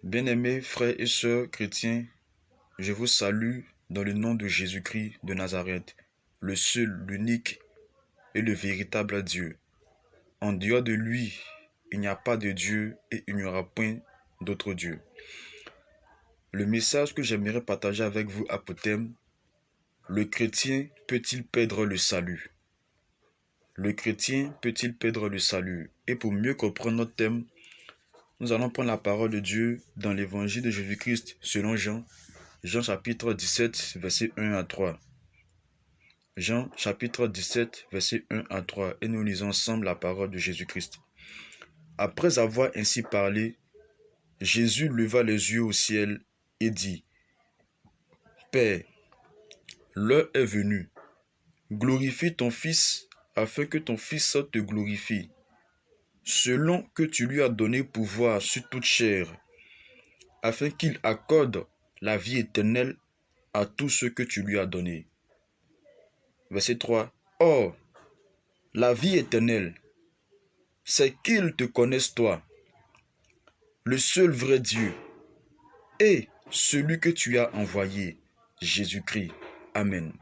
Bien-aimés frères et sœurs chrétiens, je vous salue dans le nom de Jésus-Christ de Nazareth, le seul, l'unique et le véritable Dieu. En dehors de lui, il n'y a pas de Dieu et il n'y aura point d'autre Dieu. Le message que j'aimerais partager avec vous a pour thème: le chrétien peut-il perdre le salut? Le chrétien peut-il perdre le salut? Et pour mieux comprendre notre thème, nous allons prendre la parole de Dieu dans l'évangile de Jésus-Christ selon Jean, Jean chapitre 17, versets 1 à 3. Jean chapitre 17, versets 1 à 3, et nous lisons ensemble la parole de Jésus-Christ. Après avoir ainsi parlé, Jésus leva les yeux au ciel et dit: Père, l'heure est venue. Glorifie ton Fils, afin que ton Fils te glorifie, selon que tu lui as donné pouvoir sur toute chair, afin qu'il accorde la vie éternelle à tous ceux que tu lui as donnés. Verset 3. Or, la vie éternelle, c'est qu'ils te connaissent toi, le seul vrai Dieu, et celui que tu as envoyé, Jésus-Christ. Amen.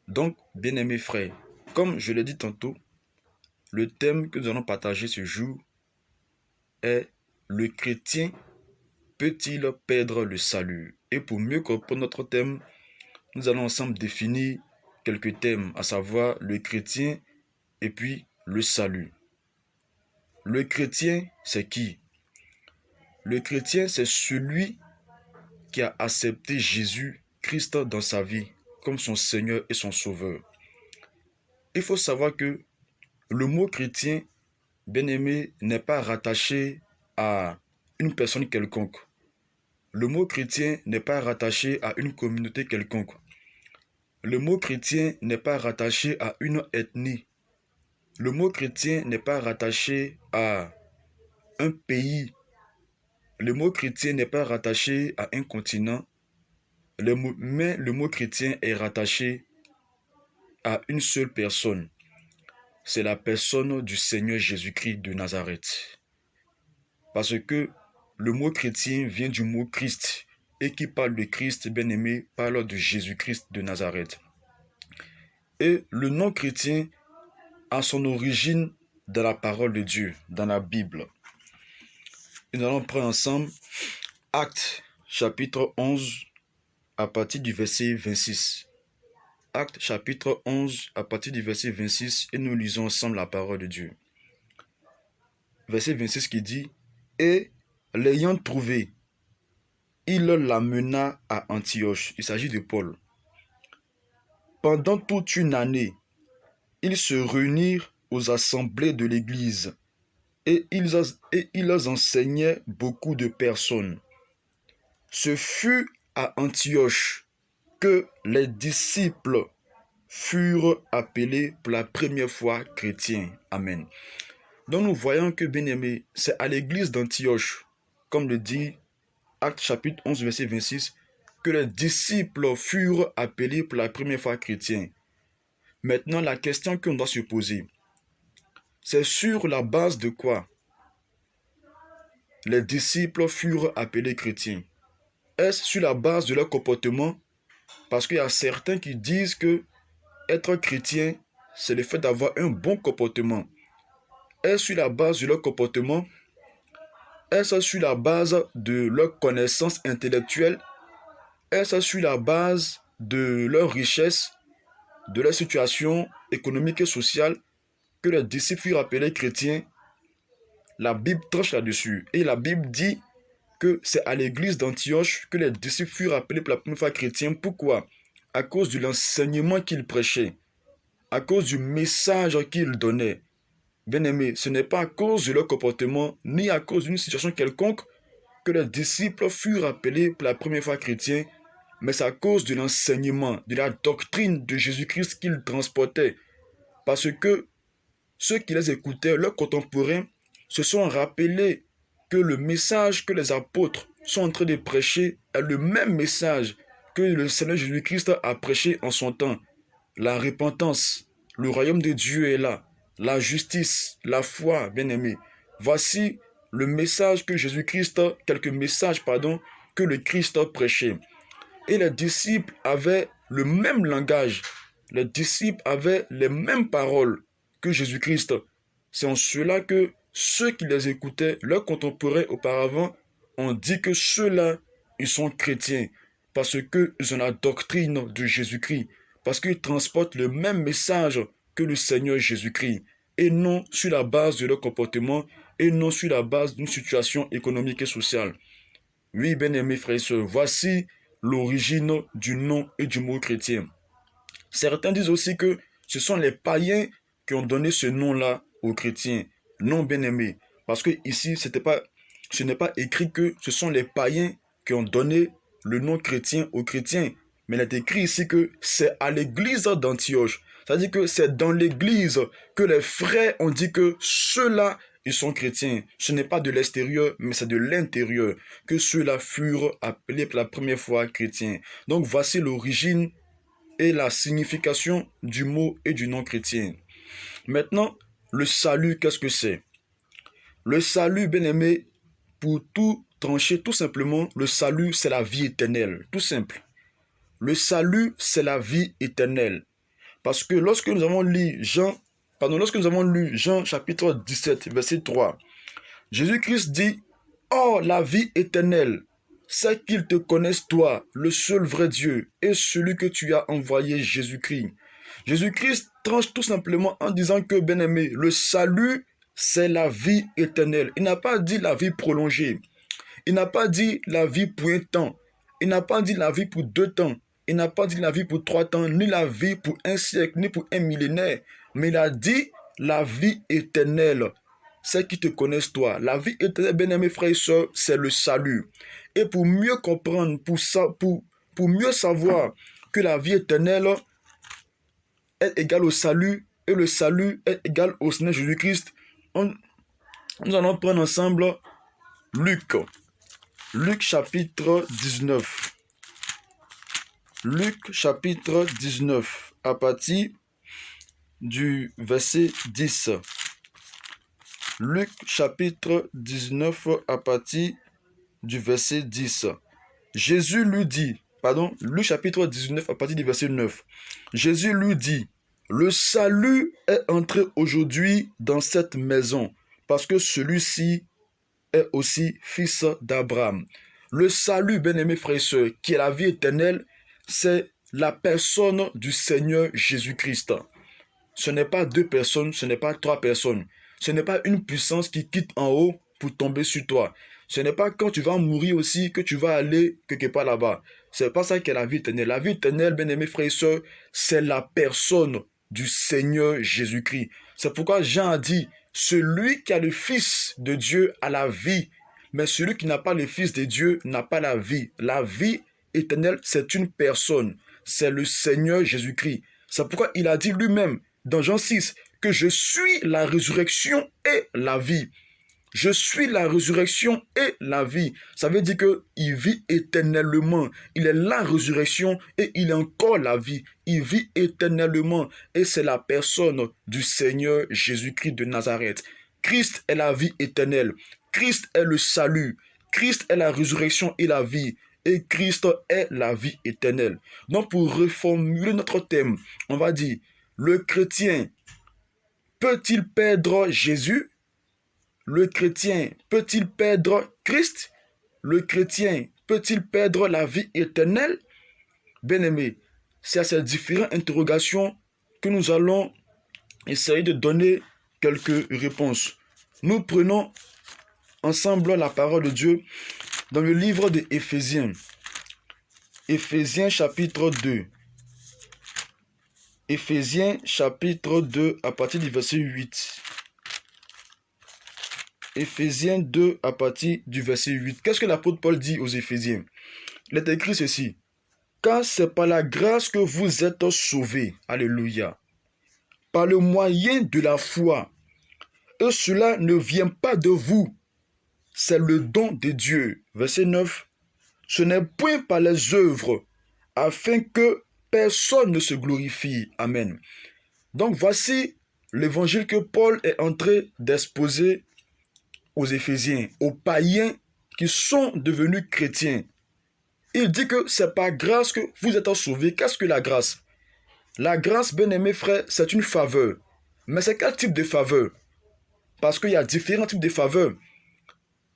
Donc, bien-aimés frères, comme je l'ai dit tantôt, le thème que nous allons partager ce jour est: le chrétien peut-il perdre le salut? Et pour mieux comprendre notre thème, nous allons ensemble définir quelques thèmes, à savoir le chrétien et puis le salut. Le chrétien, c'est qui? Le chrétien, c'est celui qui a accepté Jésus-Christ dans sa vie comme son Seigneur et son Sauveur. Il faut savoir que le mot chrétien, bien-aimé, n'est pas rattaché à une personne quelconque. Le mot chrétien n'est pas rattaché à une communauté quelconque. Le mot chrétien n'est pas rattaché à une ethnie. Le mot chrétien n'est pas rattaché à un pays. Le mot chrétien n'est pas rattaché à un continent. Mais le mot chrétien est rattaché à une seule personne. C'est la personne du Seigneur Jésus-Christ de Nazareth. Parce que le mot chrétien vient du mot Christ. Et qui parle de Christ, bien-aimé, parle de Jésus-Christ de Nazareth. Et le nom chrétien a son origine dans la parole de Dieu, dans la Bible. Et nous allons prendre ensemble Actes chapitre 11 à partir du verset 26. Actes chapitre 11 à partir du verset 26, et nous lisons ensemble la parole de Dieu. Verset 26 qui dit: Et l'ayant trouvé, il l'amena à Antioche. Il s'agit de Paul. Pendant toute une année, ils se réunirent aux assemblées de l'Église et ils enseignaient beaucoup de personnes. Ce fut à Antioche que les disciples furent appelés pour la première fois chrétiens. Amen. Donc nous voyons que, bien-aimés, c'est à l'église d'Antioche, comme le dit Actes chapitre 11, verset 26, que les disciples furent appelés pour la première fois chrétiens. Maintenant, la question qu'on doit se poser, c'est sur la base de quoi les disciples furent appelés chrétiens? Est-ce sur la base de leur comportement? Parce qu'il y a certains qui disent que être chrétien, c'est le fait d'avoir un bon comportement. Est-ce sur la base de leur comportement? Est-ce sur la base de leur connaissance intellectuelle? Est-ce sur la base de leur richesse, de leur situation économique et sociale que les disciples furent appelés chrétiens? La Bible tranche là-dessus. Et la Bible dit que c'est à l'église d'Antioche que les disciples furent appelés pour la première fois chrétiens. Pourquoi? À cause de l'enseignement qu'ils prêchaient, à cause du message qu'ils donnaient. Bien-aimés, ce n'est pas à cause de leur comportement, ni à cause d'une situation quelconque que les disciples furent appelés pour la première fois chrétiens, mais c'est à cause de l'enseignement, de la doctrine de Jésus-Christ qu'ils transportaient. Parce que ceux qui les écoutaient, leurs contemporains, se sont rappelés que le message que les apôtres sont en train de prêcher est le même message que le Seigneur Jésus-Christ a prêché en son temps. La repentance, le royaume de Dieu est là, la justice, la foi, bien-aimés. Voici le message que Jésus-Christ, quelques messages, pardon, que le Christ prêchait. Et les disciples avaient le même langage. Les disciples avaient les mêmes paroles que Jésus-Christ. C'est en cela que ceux qui les écoutaient, leurs contemporains auparavant, ont dit que ceux-là, ils sont chrétiens. Parce qu'ils ont la doctrine de Jésus-Christ. Parce qu'ils transportent le même message que le Seigneur Jésus-Christ. Et non sur la base de leur comportement, et non sur la base d'une situation économique et sociale. Oui, bien-aimés frères et sœurs, voici l'origine du nom et du mot chrétien. Certains disent aussi que ce sont les païens qui ont donné ce nom-là aux chrétiens. Non, bien-aimés, parce que ici, ce n'est pas écrit que ce sont les païens qui ont donné le nom chrétien aux chrétiens, mais il est écrit ici que c'est à l'église d'Antioche. C'est-à-dire que c'est dans l'église que les frères ont dit que ceux-là, ils sont chrétiens. Ce n'est pas de l'extérieur, mais c'est de l'intérieur que ceux-là furent appelés pour la première fois chrétiens. Donc voici l'origine et la signification du mot et du nom chrétien. Maintenant, le salut, qu'est-ce que c'est? Le salut, bien-aimé, pour tout trancher, tout simplement, le salut, c'est la vie éternelle. Tout simple. Le salut, c'est la vie éternelle. Parce que lorsque nous avons lu Jean chapitre 17, verset 3, Jésus-Christ dit, « Or, la vie éternelle, c'est qu'ils te connaissent toi, le seul vrai Dieu, et celui que tu as envoyé, Jésus-Christ. » Jésus-Christ tranche tout simplement en disant que, bien-aimé, le salut, c'est la vie éternelle. Il n'a pas dit la vie prolongée. Il n'a pas dit la vie pour un temps. Il n'a pas dit la vie pour 2 temps. Il n'a pas dit la vie pour 3 temps, ni la vie pour 1 siècle, ni pour 1 millénaire. Mais il a dit la vie éternelle. C'est qui te connaissent toi. La vie éternelle, bien-aimés frères et sœurs, c'est le salut. Et pour mieux comprendre, pour mieux savoir que la vie éternelle est égale au salut, et le salut est égal au Seigneur Jésus-Christ, nous allons prendre ensemble Luc chapitre 19. Luc chapitre 19, à partir du verset 10. Luc chapitre 19, à partir du verset 10. Jésus lui dit, Luc chapitre 19, à partir du verset 9. Jésus lui dit, « Le salut est entré aujourd'hui dans cette maison, parce que celui-ci est aussi fils d'Abraham. » Le salut, bien-aimés frères et sœurs, qui est la vie éternelle, c'est la personne du Seigneur Jésus-Christ. Ce n'est pas 2 personnes, ce n'est pas 3 personnes. Ce n'est pas une puissance qui quitte en haut pour tomber sur toi. Ce n'est pas quand tu vas mourir aussi que tu vas aller quelque part là-bas. C'est pas ça qu'est la vie éternelle. La vie éternelle, bien-aimés frères et sœurs, c'est la personne du Seigneur Jésus-Christ. C'est pourquoi Jean a dit, celui qui a le Fils de Dieu a la vie, mais celui qui n'a pas le Fils de Dieu n'a pas la vie. La vie éternelle, c'est une personne. C'est le Seigneur Jésus-Christ. C'est pourquoi il a dit lui-même, dans Jean 6, que je suis la résurrection et la vie. Je suis la résurrection et la vie. Ça veut dire qu'il vit éternellement. Il est la résurrection et il est encore la vie. Il vit éternellement et c'est la personne du Seigneur Jésus-Christ de Nazareth. Christ est la vie éternelle. Christ est le salut. Christ est la résurrection et la vie. Et Christ est la vie éternelle. Donc pour reformuler notre thème, on va dire, le chrétien peut-il perdre Jésus? Le chrétien peut-il perdre Christ? Le chrétien peut-il perdre la vie éternelle? Bien-aimés, c'est à ces différentes interrogations que nous allons essayer de donner quelques réponses. Nous prenons ensemble la parole de Dieu dans le livre des Éphésiens. Éphésiens chapitre 2. Éphésiens chapitre 2 à partir du verset 8. Éphésiens 2 à partir du verset 8. Qu'est-ce que l'apôtre Paul dit aux Éphésiens? Il est écrit ceci. Car c'est par la grâce que vous êtes sauvés. Alléluia. Par le moyen de la foi. Et cela ne vient pas de vous. C'est le don de Dieu. Verset 9. Ce n'est point par les œuvres, afin que personne ne se glorifie. Amen. Donc voici l'évangile que Paul est en train d'exposer aux Éphésiens, aux païens qui sont devenus chrétiens. Il dit que c'est par grâce que vous êtes sauvés. Qu'est-ce que la grâce? La grâce, bien-aimés frères, c'est une faveur. Mais c'est quel type de faveur? Parce qu'il y a différents types de faveurs.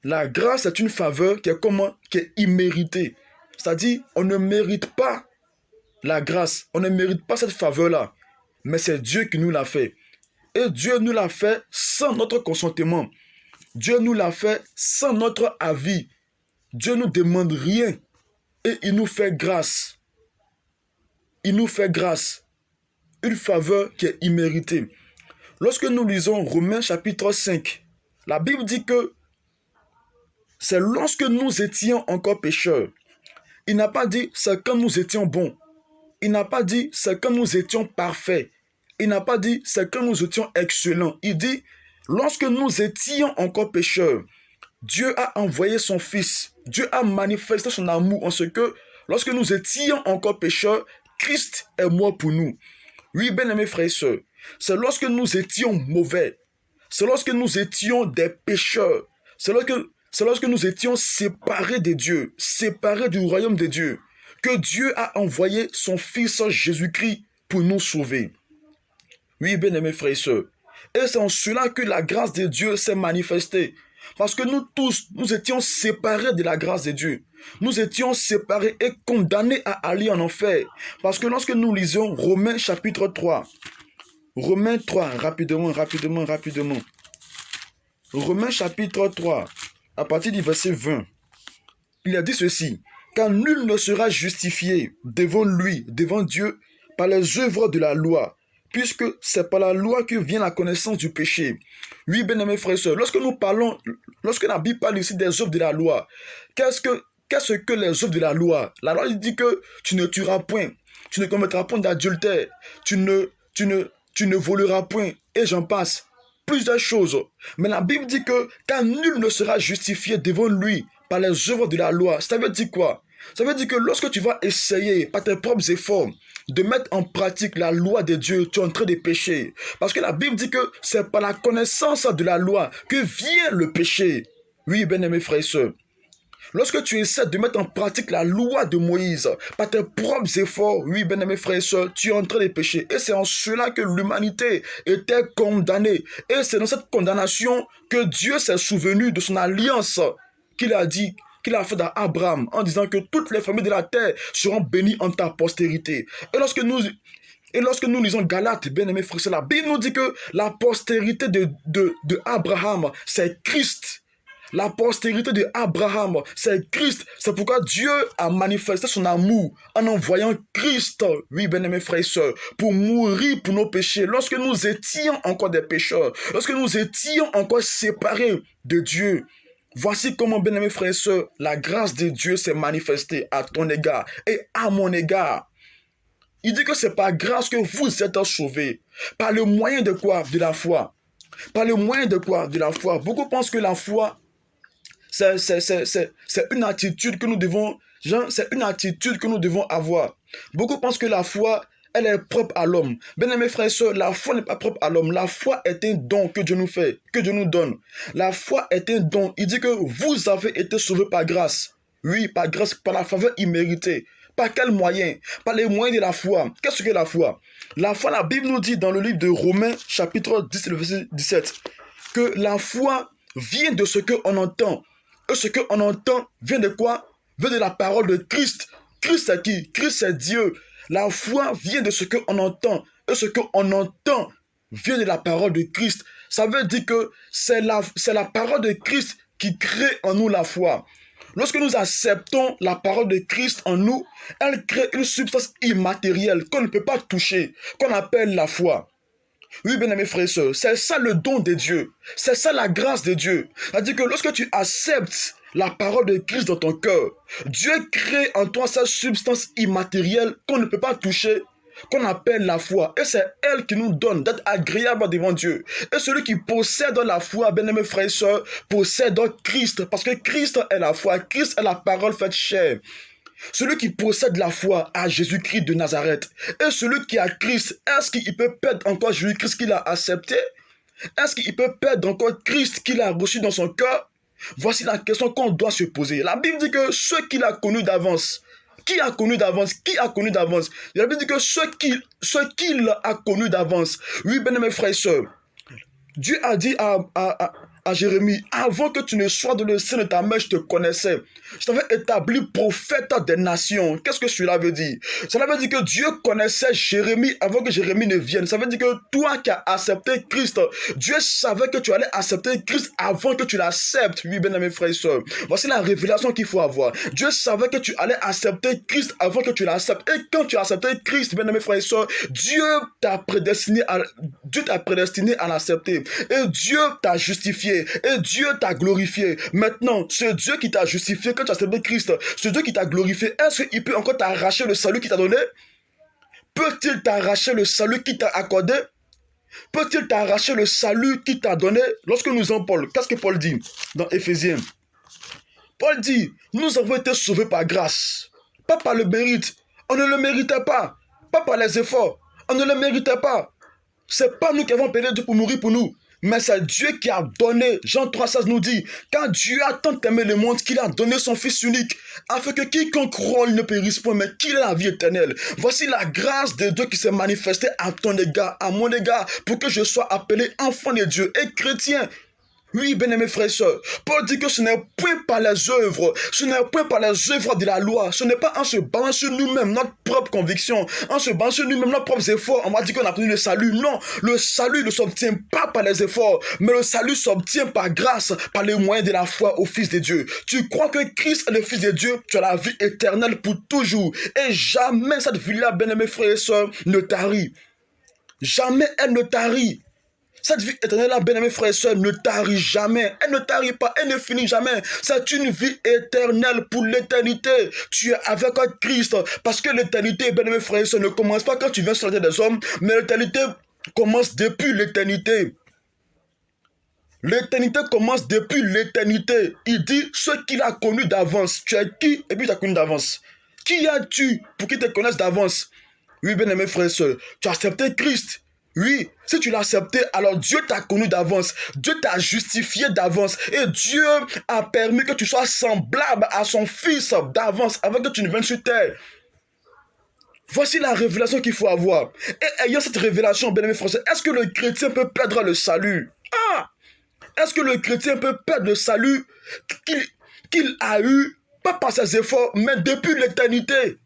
La grâce est une faveur qui est comment? Qui est imméritée. C'est-à-dire, on ne mérite pas la grâce. On ne mérite pas cette faveur-là. Mais c'est Dieu qui nous l'a fait. Et Dieu nous l'a fait sans notre consentement. Dieu nous l'a fait sans notre avis. Dieu ne nous demande rien. Et il nous fait grâce. Il nous fait grâce. Une faveur qui est imméritée. Lorsque nous lisons Romains chapitre 5, la Bible dit que c'est lorsque nous étions encore pécheurs. Il n'a pas dit c'est quand nous étions bons. Il n'a pas dit c'est quand nous étions parfaits. Il n'a pas dit c'est quand nous étions excellents. Il dit lorsque nous étions encore pécheurs, Dieu a envoyé son Fils. Dieu a manifesté son amour en ce que lorsque nous étions encore pécheurs, Christ est mort pour nous. Oui, bien-aimés frères et sœurs, c'est lorsque nous étions mauvais, c'est lorsque nous étions des pécheurs, c'est lorsque nous étions séparés de Dieu, séparés du royaume de Dieu, que Dieu a envoyé son Fils Jésus-Christ pour nous sauver. Oui, bien-aimés frères et sœurs, et c'est en cela que la grâce de Dieu s'est manifestée. Parce que nous tous, nous étions séparés de la grâce de Dieu. Nous étions séparés et condamnés à aller en enfer. Parce que lorsque nous lisons Romains chapitre 3, Romains 3, rapidement. Romains chapitre 3, à partir du verset 20, il a dit ceci. Car nul ne sera justifié devant lui, devant Dieu, par les œuvres de la loi, puisque c'est par la loi que vient la connaissance du péché. Oui, bien-aimés frères et sœurs, lorsque la Bible parle ici des œuvres de la loi, qu'est-ce que les œuvres de la loi? La loi dit que tu ne tueras point, tu ne commettras point d'adultère, tu ne voleras point, et j'en passe. Plusieurs choses. Mais la Bible dit que car nul ne sera justifié devant lui par les œuvres de la loi. Ça veut dire quoi? Ça veut dire que lorsque tu vas essayer par tes propres efforts de mettre en pratique la loi de Dieu, tu es en train de pécher. Parce que la Bible dit que c'est par la connaissance de la loi que vient le péché. Oui, bien-aimés frères et sœurs. Lorsque tu essaies de mettre en pratique la loi de Moïse par tes propres efforts, oui, bien-aimés frères et sœurs, tu es en train de pécher. Et c'est en cela que l'humanité était condamnée. Et c'est dans cette condamnation que Dieu s'est souvenu de son alliance qu'il a dit, qu'il a fait à Abraham, en disant que toutes les familles de la terre seront bénies en ta postérité. Et lorsque nous lisons Galates, bien-aimés frères et sœurs, la Bible nous dit que la postérité de Abraham, c'est Christ. La postérité de Abraham, c'est Christ. C'est pourquoi Dieu a manifesté son amour en envoyant Christ, oui, bien-aimés frères et sœurs, pour mourir pour nos péchés. Lorsque nous étions encore des pécheurs, lorsque nous étions encore séparés de Dieu, voici comment, bien-aimés frères et sœurs, la grâce de Dieu s'est manifestée à ton égard et à mon égard. Il dit que c'est par grâce que vous êtes sauvés. Par le moyen de quoi? De la foi. Par le moyen de quoi? De la foi. Beaucoup pensent que la foi, c'est une attitude que nous devons, c'est une attitude que nous devons avoir. Beaucoup pensent que la foi, elle est propre à l'homme. Bien-aimés frères et sœurs, la foi n'est pas propre à l'homme. La foi est un don que Dieu nous fait, que Dieu nous donne. La foi est un don. Il dit que vous avez été sauvés par grâce. Oui, par grâce, par la faveur imméritée. Par quel moyen? Par les moyens de la foi. Qu'est-ce que la foi? La foi, la Bible nous dit dans le livre de Romains, chapitre 10, le verset 17, que la foi vient de ce qu'on entend. Et ce qu'on entend vient de quoi? Vient de la parole de Christ. Christ c'est qui? Christ c'est Dieu. La foi vient de ce qu'on entend. Et ce qu'on entend vient de la parole de Christ. Ça veut dire que c'est la parole de Christ qui crée en nous la foi. Lorsque nous acceptons la parole de Christ en nous, elle crée une substance immatérielle qu'on ne peut pas toucher, qu'on appelle la foi. Oui, bien-aimés frères et sœurs, c'est ça le don de Dieu. C'est ça la grâce de Dieu. C'est-à-dire que lorsque tu acceptes la parole de Christ dans ton cœur, Dieu crée en toi cette substance immatérielle qu'on ne peut pas toucher, qu'on appelle la foi. Et c'est elle qui nous donne d'être agréable devant Dieu. Et celui qui possède la foi, bien-aimés frères et sœurs, possède Christ. Parce que Christ est la foi. Christ est la parole faite chair. Celui qui possède la foi à Jésus-Christ de Nazareth. Et celui qui a Christ, est-ce qu'il peut perdre encore Jésus-Christ qu'il a accepté? Est-ce qu'il peut perdre encore Christ qu'il a reçu dans son cœur? Voici la question qu'on doit se poser. La Bible dit que ceux qu'il a connus d'avance, qui a connu d'avance? Qui a connu d'avance? La Bible dit que ceux qu'il a connus d'avance. Oui, bien-aimés frères et sœurs, Dieu a dit à Jérémie, avant que tu ne sois dans le sein de ta mère, je te connaissais. Je t'avais établi prophète des nations. Qu'est-ce que cela veut dire? Cela veut dire que Dieu connaissait Jérémie avant que Jérémie ne vienne. Ça veut dire que toi qui as accepté Christ, Dieu savait que tu allais accepter Christ avant que tu l'acceptes. Oui, bien mes frères et sœurs. Voici la révélation qu'il faut avoir. Dieu savait que tu allais accepter Christ avant que tu l'acceptes. Et quand tu as accepté Christ, bien mes frères et sœurs, Dieu t'a prédestiné à l'accepter. Et Dieu t'a justifié. Et Dieu t'a glorifié. Maintenant, ce Dieu qui t'a justifié quand tu as accepté Christ, ce Dieu qui t'a glorifié, est-ce qu'il peut encore t'arracher le salut qu'il t'a donné? Peut-il t'arracher le salut qu'il t'a accordé? Peut-il t'arracher le salut qu'il t'a donné? Lorsque nous lisons Paul, qu'est-ce que Paul dit dans Éphésiens? Paul dit, nous avons été sauvés par grâce, pas par le mérite. On ne le méritait pas par les efforts. On ne le méritait pas. C'est pas nous qui avons payé Dieu pour mourir pour nous. Mais c'est Dieu qui a donné. Jean 3,16 nous dit, car Dieu a tant aimé le monde qu'il a donné son Fils unique, afin que quiconque croit ne périsse point, mais qu'il ait la vie éternelle. Voici la grâce de Dieu qui s'est manifestée à ton égard, à mon égard, pour que je sois appelé enfant de Dieu et chrétien. Oui, bien-aimés frères et sœurs, Paul dit que ce n'est point par les œuvres, ce n'est point par les œuvres de la loi, ce n'est pas en se basant sur nous-mêmes, notre propre conviction, en se basant sur nous-mêmes, nos propres efforts, on va dire qu'on a obtenu le salut. Non, le salut ne s'obtient pas par les efforts, mais le salut s'obtient par grâce, par les moyens de la foi au Fils de Dieu. Tu crois que Christ est le Fils de Dieu, tu as la vie éternelle pour toujours. Et jamais cette vie-là, bien-aimés frères et sœurs, ne tarit. Jamais elle ne tarit. Cette vie éternelle-là, bien-aimés frères et sœurs, ne tarit jamais. Elle ne tarit pas, elle ne finit jamais. C'est une vie éternelle pour l'éternité. Tu es avec Christ. Parce que l'éternité, bien-aimés frères et sœurs, ne commence pas quand tu viens sur la terre des hommes, mais l'éternité commence depuis l'éternité. L'éternité commence depuis l'éternité. Il dit ce qu'il a connu d'avance. Tu es qui? Et puis tu as connu d'avance. Qui as-tu pour qu'il te connaisse d'avance? Oui, bien-aimés frères et sœurs, tu as accepté Christ. Oui, si tu l'as accepté, alors Dieu t'a connu d'avance. Dieu t'a justifié d'avance. Et Dieu a permis que tu sois semblable à son Fils d'avance, avant que tu ne viennes sur terre. Voici la révélation qu'il faut avoir. Et ayant cette révélation, bien-aimés frères, est-ce que le chrétien peut perdre le salut? Est-ce que le chrétien peut perdre le salut qu'il a eu, pas par ses efforts, mais depuis l'éternité?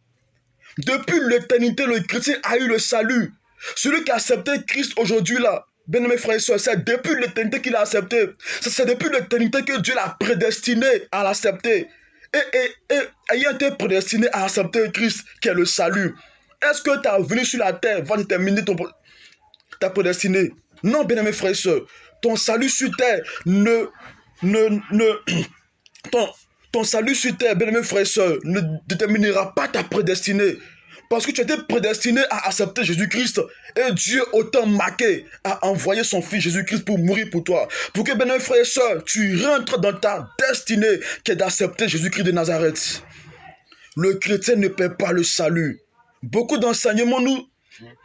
Depuis l'éternité, le chrétien a eu le salut. Celui qui a accepté Christ aujourd'hui là, bien-aimés frères et sœurs, c'est depuis l'éternité qu'il a accepté. C'est depuis l'éternité que Dieu l'a prédestiné à l'accepter. Et ayant été prédestiné à accepter Christ, qui est le salut, est-ce que ta venue sur la terre va déterminer ta prédestinée? Non, bien-aimés frères et sœurs, ton salut sur terre ton salut sur terre, bien-aimés frères et sœurs, ne déterminera pas ta prédestinée. Parce que tu étais prédestiné à accepter Jésus-Christ. Et Dieu, autant marqué, a envoyé son Fils Jésus-Christ pour mourir pour toi. Pour que, bien frères et sœurs, tu rentres dans ta destinée qui est d'accepter Jésus-Christ de Nazareth. Le chrétien ne perd pas le salut. Beaucoup d'enseignements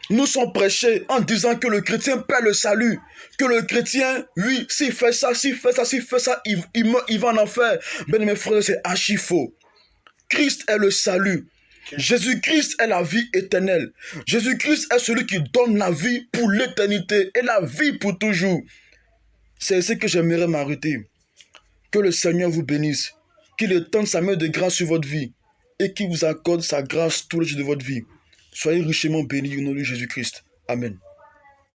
nous sont prêchés en disant que le chrétien perd le salut. Que le chrétien, oui, s'il fait ça, il va en enfer. Bien mes frères, c'est archi faux. Christ est le salut. Jésus-Christ est la vie éternelle. Jésus-Christ est celui qui donne la vie pour l'éternité et la vie pour toujours. C'est ce que j'aimerais m'arrêter. Que le Seigneur vous bénisse, qu'il étende sa main de grâce sur votre vie et qu'il vous accorde sa grâce tous les jours de votre vie. Soyez richement bénis au nom de Jésus-Christ. Amen.